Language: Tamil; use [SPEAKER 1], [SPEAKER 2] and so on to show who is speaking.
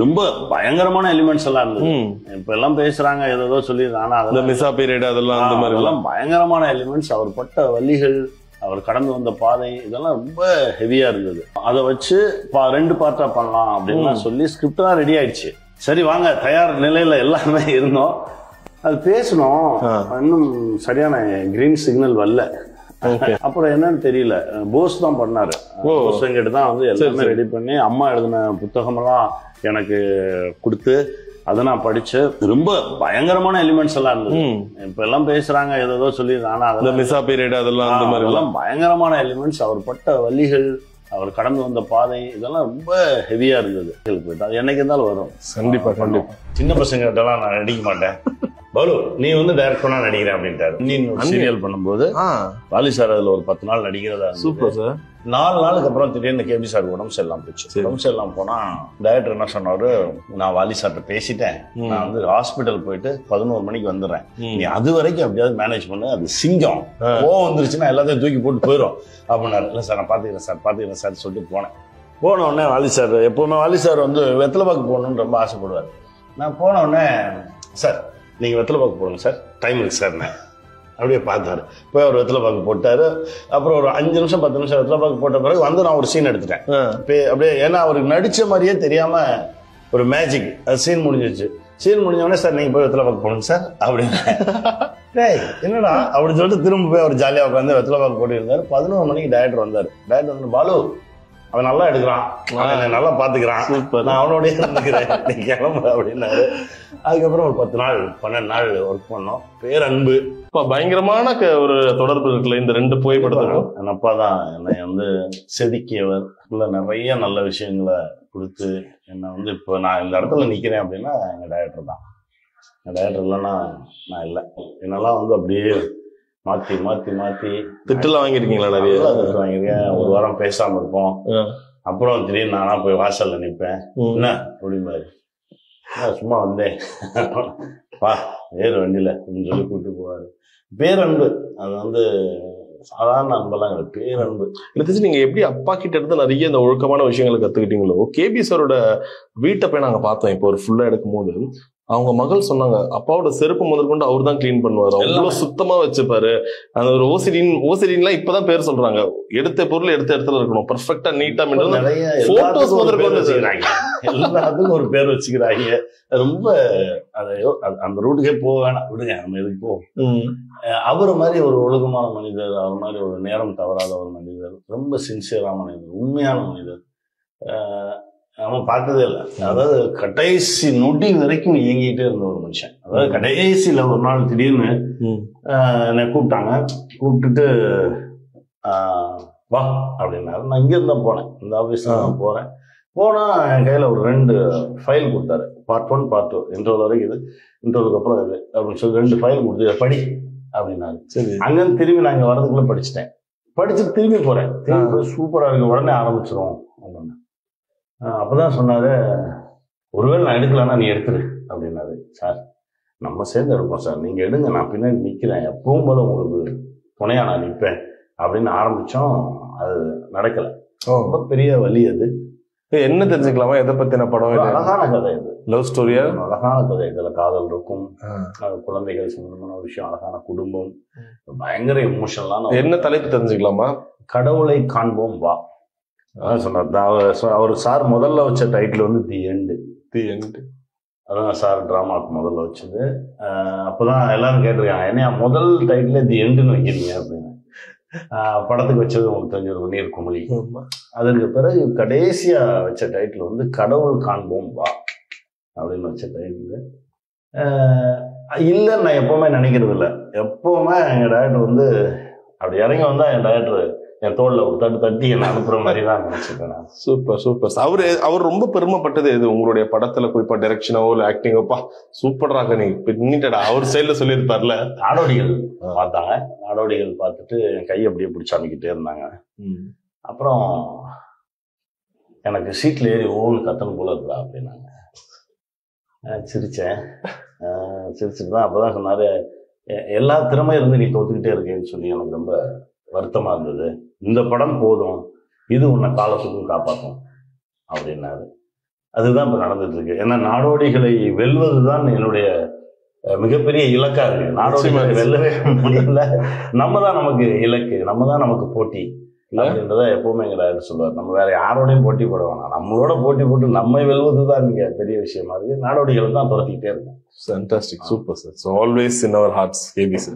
[SPEAKER 1] ரொம்ப பயங்கரமான எலிமெண்ட்ஸ் எல்லாம் இருந்தது. இப்ப எல்லாம் பேசுறாங்க ஏதோ சொல்லி, ஆனா
[SPEAKER 2] மிசா பீரியட் அதெல்லாம் அந்த மாதிரி
[SPEAKER 1] எல்லாம் பயங்கரமான எலிமெண்ட்ஸ். அவர் பட்ட வலிகள், அவர் கடந்து வந்த பாதை, இதெல்லாம் ரொம்ப ஹெவியா இருந்தது. அதை வச்சு 2 பார்ட்டா பண்ணலாம் அப்படின்னு சொல்லி ஸ்கிரிப்டா ரெடி ஆயிடுச்சு. சரி வாங்க தயார் நிலையில எல்லாமே இருந்தோம். அது பேசணும், இன்னும் சரியான கிரீன் சிக்னல் வரல. அப்புறம் என்னன்னு தெரியல, போஸ் தான் பண்ணாரு. போஸ் என்கிட்ட தான் வந்து எல்லாமே ரெடி பண்ணி அம்மா எழுதின புத்தகமெல்லாம் எனக்கு கொடுத்து அதை நான் படிச்சு, ரொம்ப பயங்கரமான எலிமெண்ட்ஸ் எல்லாம் இருந்தது. இப்ப எல்லாம் பேசுறாங்க ஏதோ சொல்லி, ஆனா
[SPEAKER 2] மிசா பீரியட் அதெல்லாம் அந்த மாதிரி
[SPEAKER 1] எல்லாம் பயங்கரமான எலிமெண்ட்ஸ். அவர் பட்ட வலிகள், அவர் கடந்து வந்த பாதை, இதெல்லாம் ரொம்ப ஹெவியா இருந்தது. அது என்னைக்கு இருந்தாலும் வரும்.
[SPEAKER 2] கண்டிப்பா கண்டிப்பா.
[SPEAKER 1] சின்ன பசங்கிட்டலாம் நான் நடிக்க மாட்டேன். பாலு நீ வந்து டைரக்டரா நடிக்கிறேன் அப்படின்ட்டாரு. சீரியல் பண்ணும்போது வாலி சார் அதுல ஒரு 10 நாள் நடிக்கிறதா.
[SPEAKER 2] Super sir.
[SPEAKER 1] 4 நாளுக்கு அப்புறம் திடீர்னு கேபி சார் உடம்பு சரியில்லாம போச்சு. உடம்பு சரியில்லாம போனா டைரக்டர் என்ன சொன்னாரு, நான் வாலி சார்ட்ட பேசிட்டேன், நான் வந்து ஹாஸ்பிட்டல் போயிட்டு 11 மணிக்கு வந்துடுறேன், நீ அது வரைக்கும் எப்படியாவது மேனேஜ் பண்ணு, அது சிங்கம் கோவம் வந்துருச்சுன்னா எல்லாத்தையும் தூக்கி போட்டு போயிடும் அப்படின்னாரு. இல்லை சார் நான் பாத்துக்கிறேன் சார் சொல்லிட்டு போனேன். போன உடனே வாலி சார், எப்பவுமே வாலி சார் வந்து வெத்தலைப்பாக்கு போகணும்னு ரொம்ப ஆசைப்படுவார். நான் போன உடனே, சார் நீங்க வெத்தலைப்பாக்கு போடுங்க சார், டைம் இருக்கு சார். அப்படியே பார்த்தாரு, போய் அவர் வெத்தலைப்பாக்கு போட்டாரு. அப்புறம் ஒரு 5 நிமிஷம் 10 நிமிஷம் வெத்தலைப்பாக்கு போட்ட பிறகு வந்து நான் ஒரு சீன் எடுத்துட்டேன். அப்படியே ஏன்னா அவருக்கு நடிச்ச மாதிரியே தெரியாம ஒரு மேஜிக். அது சீன் முடிஞ்சிச்சு. சீன் முடிஞ்ச உடனே, சார் நீங்க போய் வெத்தலைப்பாக்கு போடுங்க சார் அப்படின்னு. என்னடா அப்படின்னு சொல்லிட்டு திரும்ப போய் அவர் ஜாலியா உட்காந்து வெத்தலைப்பாக்கு போட்டு இருந்தாரு. 11 மணிக்கு டைரக்டர் வந்தாரு. டைரக்டர் வந்து, பாலு அவன் நல்லா எடுக்கிறான், அவன் நல்லா பாத்துக்கிறான், நான் அவனோடய இருந்துக்கிறேன், நீ கிளம்பு அப்படின்னாரு. அதுக்கப்புறம் ஒரு 10 நாள் 12 நாள் ஒர்க் பண்ணோம். பேரன்பு.
[SPEAKER 2] பயங்கரமான ஒரு தொடர்பு இருக்குல்ல இந்த 2 புகைப்படத்துக்கும்.
[SPEAKER 1] என் அப்பா தான் என்னை வந்து செதுக்கியவர். நிறைய நல்ல விஷயங்களை கொடுத்து என்னை வந்து இப்போ நான் இந்த இடத்துல நிக்கிறேன் அப்படின்னா எங்க டைரக்டர் தான். எங்க டைரக்டர் இல்லைன்னா நான் இல்லை. என்னெல்லாம் வந்து அப்படியே மாத்தி மாத்தி மாத்தி
[SPEAKER 2] திட்டுலாம் வாங்கிருக்கீங்களா? நிறைய
[SPEAKER 1] திட்டு வாங்கியிருக்கேன். ஒரு வாரம் பேசாம இருப்போம். அப்புறம் திடீர்னு நானா போய் வாசல்ல நிற்பேன். என்ன அப்படிம்பாரு, சும்மா வந்தேன் வா வேறு வண்டியில அப்படின்னு சொல்லி கூப்பிட்டு போவாரு. பேரன்பு. அது வந்து சாதாரண அன்பெல்லாம் கிடையாது, பேரன்பு.
[SPEAKER 2] இல்லை நீங்க எப்படி அப்பா கிட்ட இருந்து நிறைய இந்த ஒழுக்கமான விஷயங்களை கத்துக்கிட்டீங்களோ, கேபி சாரோட வீட்டை போய் நாங்க பார்த்தோம். இப்போ ஒரு ஃபுல்லா எடுக்கும் போது அவங்க மகள் சொன்னாங்க, அப்பாவோட செருப்பு முதற்கொண்டு அவர் தான் கிளீன் பண்ணுவாரு, அவ்வளவு சுத்தமா வச்சுப்பாரு. அந்த ஒரு ஓசிடின்லாம் இப்பதான் பேர் சொல்றாங்க. எடுத்த பொருள் எடுத்த இடத்துல இருக்கணும், பர்ஃபெக்டா நீட்டா. போட்டோஸ் முதற்கொண்டு வச்சுக்கிறாங்க,
[SPEAKER 1] எல்லாத்துக்கும் ஒரு பேர் வச்சுக்கிறாங்க. ரொம்ப அந்த ரூட்டுக்கே போக வேணாம், விடுங்க நம்ம எதுக்கு போவோம். அவரு மாதிரி ஒரு ஒழுக்கமான மனிதர், அவர் மாதிரி ஒரு நேரம் தவறாத ஒரு மனிதர், ரொம்ப சின்சியரான மனிதர், உண்மையான மனிதர் நம்ம பார்த்ததே இல்லை. அதாவது கடைசி நொடி வரைக்கும் இயங்கிட்டே இருந்த ஒரு மனுஷன். அதாவது கடைசியில ஒரு நாள் திடீர்னு என்னை கூப்பிட்டாங்க. கூப்பிட்டுட்டு வா அப்படின்னாரு. நான் இங்க இருந்தா போனேன், இந்த ஆபீஸ்ல தான் போறேன். போனா என் கையில ஒரு 2 ஃபைல் கொடுத்தாரு. பார்ட் 1 பார்ட் 2 இன்ட்ரோல் வரைக்கும் இது, இன்ட்ரோலுக்கு அப்புறம் இது அப்படின்னு சொல்லி 2 ஃபைல் கொடுத்து படி அப்படின்னாரு. சரி, அங்கிருந்து திரும்பி நான் இங்க வரதுக்குள்ள படிச்சுட்டேன். படிச்சுட்டு திரும்பி போறேன். திரும்பி போய் சூப்பரா இருக்கு, உடனே ஆரம்பிச்சிரும் அப்படின்னு. அப்பதான் சொன்னாரு, ஒருவேளை நான் எடுக்கலன்னா நீ எடுத்துரு அப்படின்னாரு. சார் நம்ம சேர்ந்து எடுப்போம் சார், நீங்க எடுங்க, நான் பின்னாடி நிக்கிறேன், எப்பவும் போல உங்களுக்கு துணையா நான் நிற்பேன் அப்படின்னு ஆரம்பிச்சோம். அது நடக்கல. ரொம்ப பெரிய வலி. அது
[SPEAKER 2] என்ன தெரிஞ்சுக்கலாமா? எதை பத்தின படம்?
[SPEAKER 1] அழகான கதை. இது
[SPEAKER 2] லவ் ஸ்டோரியா?
[SPEAKER 1] அழகான கதை. இதுல காதல் இருக்கும், குழந்தைகள் சம்பந்தமான ஒரு விஷயம், அழகான குடும்பம், பயங்கர எமோஷனலான. என்ன தலைப்பு தெரிஞ்சுக்கலாமா? கடவுளை காண்போம் வா. அதான் சொன்னார் அவர். சார் முதல்ல வச்ச டைட்டில் வந்து தி எண்டு.
[SPEAKER 2] தி எண்டு
[SPEAKER 1] அதான் சார் டிராமாவுக்கு முதல்ல வச்சது. அப்போதான் எல்லாரும் கேட்டிருக்காங்க, என்னையா முதல் டைட்டிலே தி எண்டுன்னு வைக்கிறீங்க அப்படின்னு. படத்துக்கு வச்சது உங்களுக்கு தெரிஞ்ச நீர் குமிழி. அதற்கு பிறகு கடைசியா வச்ச டைட்டில் வந்து கடவுள் காண்போம் வா அப்படின்னு வச்ச டைட்டில். இல்லைன்னு நான் எப்பவுமே நினைக்கிறது இல்லை. எப்பவுமே எங்க டைரக்டர் வந்து அப்படி இறங்கி வந்தா என் டைரக்டர் என் தோல்ல ஒரு தட்டு தட்டி என்ன அனுப்புற மாதிரி தான் நினைச்சிருக்கேன்.
[SPEAKER 2] Super super. அவர் ரொம்ப பெருமைப்பட்டது இது உங்களுடைய படத்துல குறிப்பா டைரக்ஷனோ இல்ல ஆக்டிங்கோப்பா சூப்பராக நீ பின்னிட்டடா அவர் சைட்ல சொல்லியிருப்பார்ல.
[SPEAKER 1] நாடோடிகள் பார்த்தாங்க. நாடோடிகள் பார்த்துட்டு என் கையை அப்படியே பிடிச்சி அமைக்கிட்டே இருந்தாங்க. அப்புறம் எனக்கு சீட்ல ஏறி ஓன்னு கத்தணும் போல இருக்கா அப்படின்னாங்க. சிரிச்சேன். சிரிச்சுட்டு தான் அப்பதான் சொன்னாரு, எல்லா திறமையும் இருந்து நீ தோத்துக்கிட்டே இருக்கேன்னு சொல்லி எனக்கு ரொம்ப வருத்தமா இருந்தது. இந்த படம் போதும், இது உன்னை காலத்துக்கும் காப்பாற்றும் அப்படின்னாரு. அதுதான் இப்ப நடந்துட்டு இருக்கு. ஏன்னா நாடோடிகளை வெல்வதுதான் என்னுடைய மிகப்பெரிய இலக்கா இருக்கு. நாடோடிகளை வெல்லவே முடியல. நம்ம தான் நமக்கு இலக்கு, நம்ம தான் நமக்கு போட்டி அப்படின்றத எப்பவுமே எங்க டாக்டர் சொல்லுவார். நம்ம வேற யாரோடையும் போட்டி போட வேணாம், நம்மளோட போட்டி போட்டு நம்மை வெல்வதுதான் இங்க பெரிய விஷயமா இருக்கு. நாடோடிகளை தான் துரத்திக்கிட்டே இருக்கும்.
[SPEAKER 2] Fantastic, super sir. So always in our hearts, KB sir.